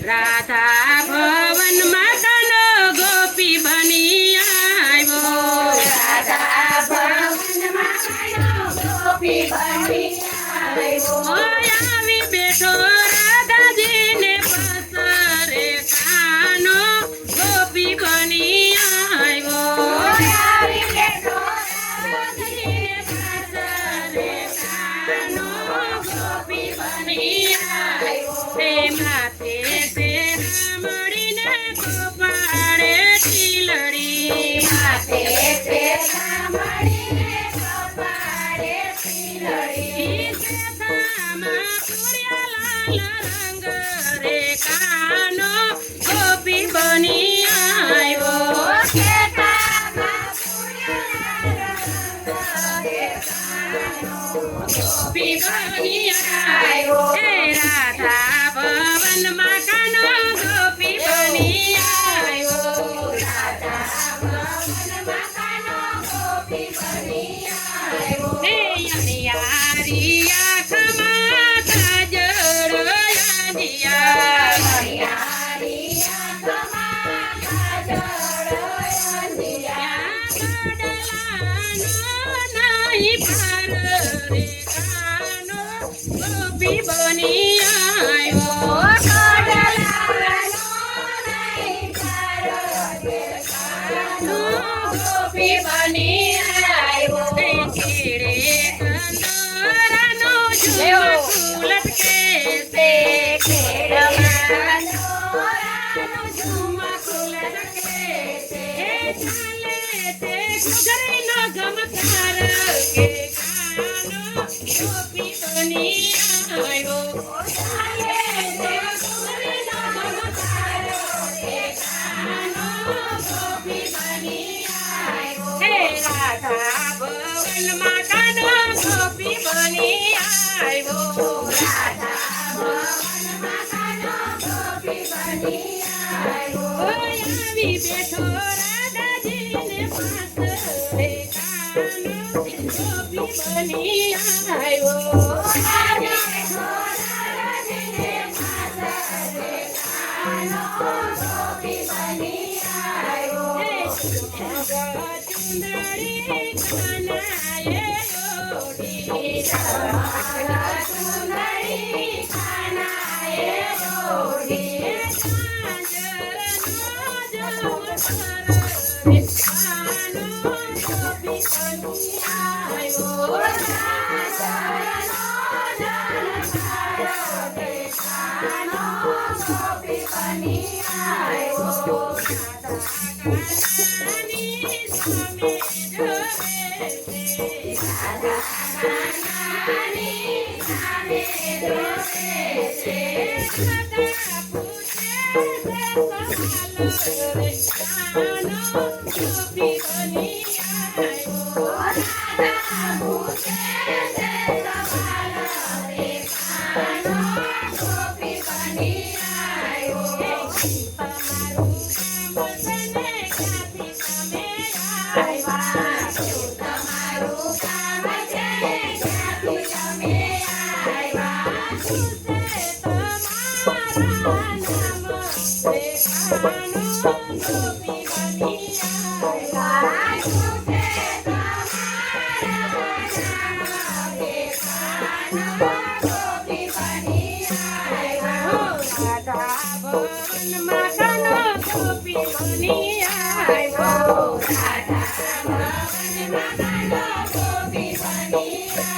રાધા ભવન માં કાનો ગોપી બની આવ્યો રાધા ભવનમાં કાનો ગોપી બની આવ્યો આવી બેઠો રાધાજીને પસરે કાનો ગોપી બની આવ્યો આવી બેઠો રાધાજીને પસરે કાનો ગોપી બની આવ્યો તે માથે તે મળીને કપાળે ટીલડી માથે તે સાંભળીને કપાળે ટીલડી ઈશામાં પૂર્યા લાલ રંગ રે કાનો ગોપી બની આવ્યો ખેતામાં પૂર્યા રંગ રે કાનો ગોપી બની આવ્યો હે રાધા ભવનમાં કાનો ગોપી બની આવ્યો રાધા ભવનમાં કાનો ગોપી બની આવ્યો હે અણિયારી આંખમાં કાજળ અંધિયા હરિયાળી આંખમાં કાજળ અંધિયા નહીં પાર રે કાનો ગોપી બની આવ્યો ગોપી બની આવ્યો કેડે કંદોરાનો ઝુમકુ લટકે છે ખેડમાં ઝુમકુ લટકે છે ચાલે તે ઘૂઘરીનો ગમકાર કે કાનો ગોપી બની આવ્યો ચાલે તે ઘૂઘરીનો ગમકાર કે કાનો ગોપી બની આવ્યો હે રાધા ભવનમાં કાનો ગોપી બની આવ્યો રાધા ભવનમાં કાનો ગોપી બની આવ્યો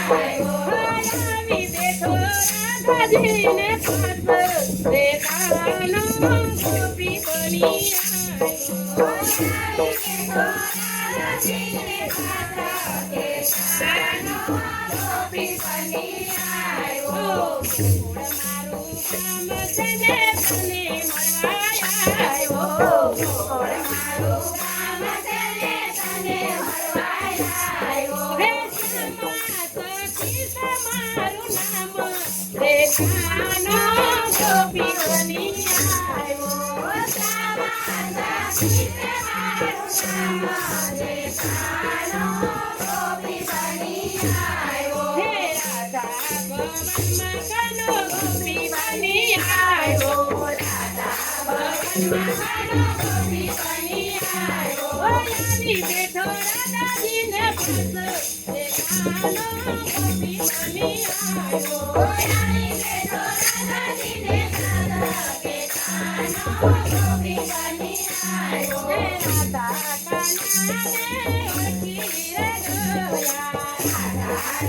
આવી બેઠો રાધાજીને પાસરે કાનો ગોપી બની આવ્યો આવી બેઠો રાધાજીને પાસરે કાનો ગોપી બની આવ્યો ચુંદડી કાનાએ ઓઢી તમારા સુંદરી કાનાએ ઓઢી ગોપી બની આવ્યો ગોપી બની તમારું કામ છે ક્યાંથી તમે ખાનો ગોપી બની આવ્યો. આવી બેઠો રાધાજીને પાસે રે કાનો ગોપી બની આવ્યો. આવી બેઠો રાધાજીને પાસે કે ખાનો ગોપી બની આવ્યો. રાધા કાનાને ઓળખી રે જોયા.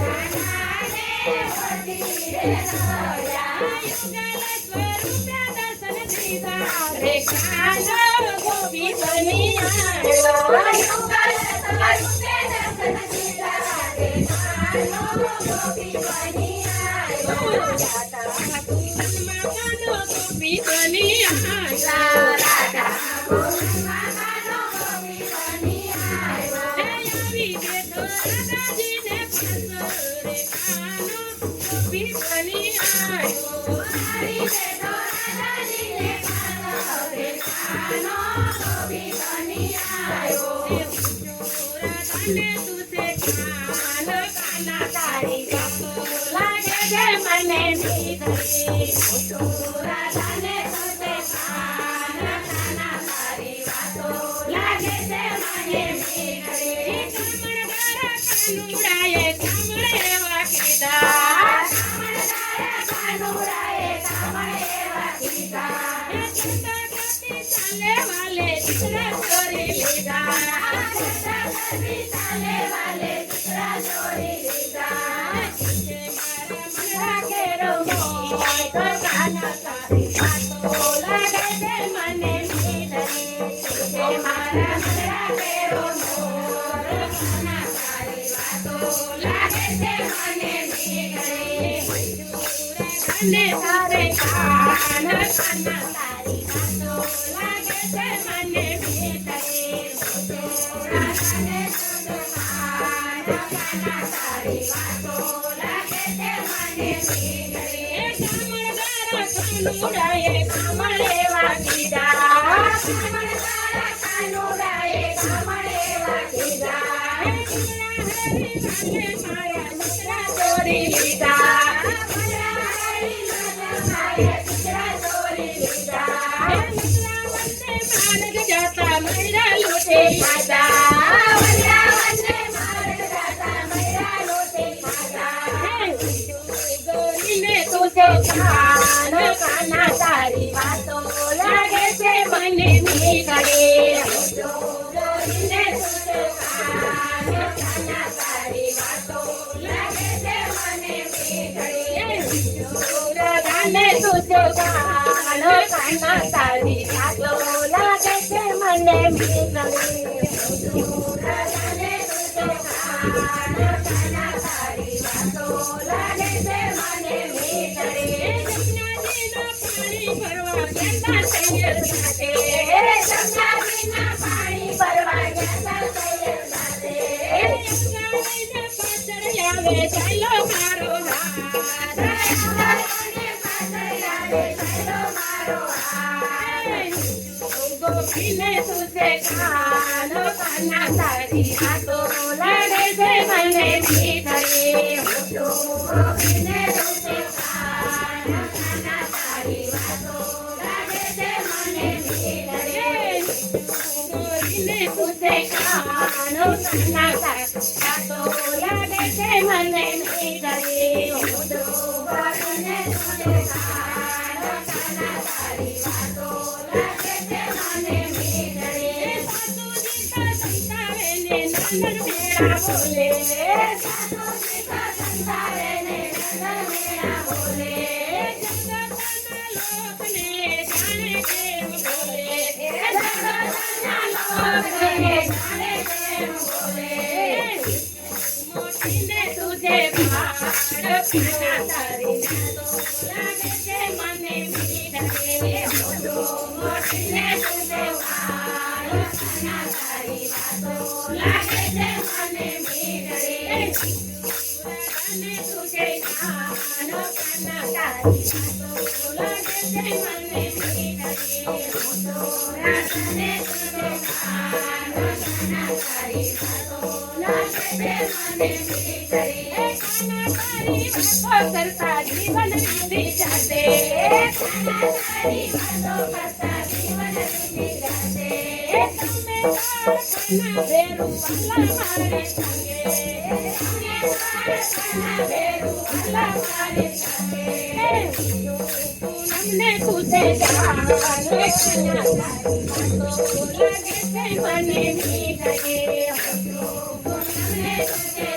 રાધાને ઓળખી રે જોયા. યુગલ સ્વરૂપે દર્શન દીધા રે કાનો ગોપી બની આવ્યો. યુગલ સ્વરૂપે દર્શન દીધા રે કાનો ગોપી બની આવ્યો. રાધા કુંડમાં કાનો ગોપી બની આવ્યો. રાધા કુંડમાં કાનો ગોપી બની આવ્યો. આવી બેઠો રાધાજીને પાસે રે કાનો ગોપી બની આવ્યો. આવી બેઠો રાધાજીને પાસે કાનો ગોપી બની આવ્યો. રાધાને તુસે કાનો કાના તારી વાતો લાગે છે મને મીઠી. રાધાને તુસે કાના કાના તારી વાતો લાગે છે મને મીઠડી. કામણગારા કાનુડાએ કામળે એવા કીધા. કાનુડાએ કામળ એવા કીધા. ચિંતા કરતી ચાલે વાલે દીકરા ચોરી લીધા. ચાલે વાલે દીકરા ચોરી લીધા. મારા ઘેરો મોય તો કાના તારી વાતો લાગે છે મને મીઠડી. મારા મનરા કેરો મોર કાના તારી વાતો લાગે છે મને મીઠડી. રાધાને તારે કાના કાના તારી વાતો લાગે છે મને મીઠડી. રાધાને તુસે કાના કાના તારી વાતો લાગે છે મને મીઠડી. કામણગારા કાનુડાએ કામળ એવા કીધા. કામળગારા કાનુડાએ કામળ એવા કીધા. મારા દીકરા ચોરી લીધા. મારા હરી મારા દીકરા ચોરી લીધા. માર્ગ જતા મૈરા લૂંટી ખાધા. વંદે માર્ગ જાતા મૈરા લૂંટી ખાધા. ગોરીને તુસે કાનો કાના તારી વાતો લાગે છે મને મીઠડી. ગોરીને તુસે કાનો કાના તારી વાતો લાગે છે મને મીઠડી. રાધાને તુસે કાનો કાના તારી વાતો લાગે છે મને મીઠડી. રાધાને તુસે કાનો કાના તારી વાતો લાગે છે મને મીઠડી. પાણી ભરવા ગયા સૈયર સાથે. જમનાજીના પાણી ભરવા ગયા સૈયર સાથે. ગાડીને પાછળ આવે ચાલો મારો હાથ. ગાડીને પાછળ આવે ચાલો મારો હાથ. ગોપીને તુસે કાનો કાના તારી વાતો લાગે છે મને મીઠડી. ગોપીને તુસે કાના કાના તારી વાતો લાગે છે મને મીઠડી. ગોરીને તુસે કાનો કાના તારી વાતો લાગે છે મને મીઠડી. ગોપીને તુસે કાના કાના તારી વાતો લાગે છે મને મીઠડી. સંતાવેને નંદન મેળા બોલે. સાસુજીકા સંતાવેને નંદન મેળા બોલે. જગતના લોકને જાણે કેમ બોલે. જગતના લોકને જાણે કેમ બોલે. મોટીને તુજે ભાડ કાના તારી વાતો લાગે છે મને મીઠડી. મોટીને તુસે વાળ કાના તારી વાતો લાગે છે મને મીઠડી. રાધાને તુજે કાનો કાના તારી વાતો લાગે છે મને મીઠડી. રાધાને તુસે કાનો કાના તારી વાતો લાગે છે મને મીઠડી. કાના તારી વાતો કરતા જીવન નથી જાતે. કાના તારી વાતો કરતા જીવન ભેરું વાલા મારે સંગે પૂનમને પૂછે જાણે કન્યા તારી વાતો લાગે છે મને મીઠે પૂનમને પૂછે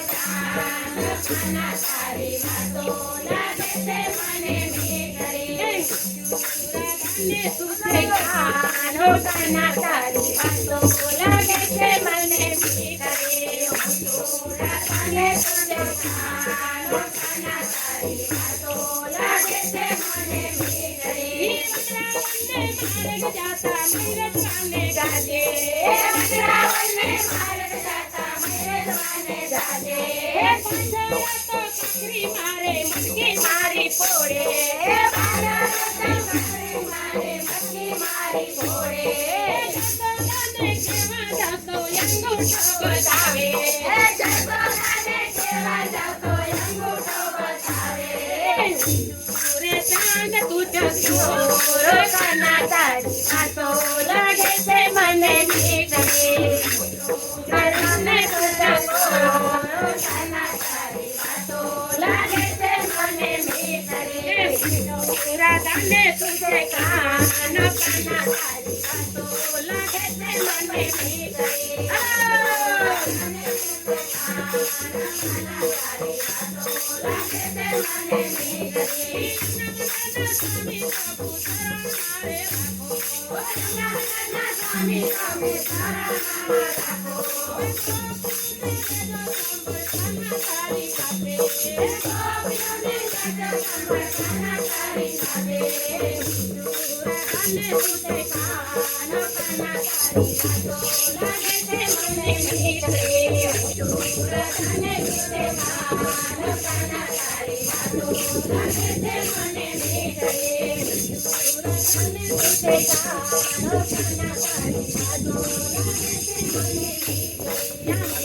જાણે તારી વાતો લાગે છે મને મીઠે ને સુતે કાનો કન્યા તારી વાતો લાગે છે મને મીઠે ને સુતે કાનો કન્યા તારી વાતો લાગે છે મને મીઠે માર્ગ જાતા મેરવાને ગાજે વજરાવને માર્ગ જાતા મેરવાને ગાજે પાંજરા તો કકરી મારે મટકી મારી ફોડે મારા કકરી મારે મટકી મારી ફોડે જસોદાને કેવા જાતો અંગૂઠો બતાવે જસોદાને કેવા જાતો અંગૂઠો બતાવે રે ચાંદ તું ચક્યો કન્યા તારી વાતો લાગે છે મને મીઠે કરને તું ચક્યો કન્યા તારી વાતો લાગે છે મને મીઠે રાધાને તુજે કાન કન્યા તારી વાતો લાગે છે મને મીઠે Yeah.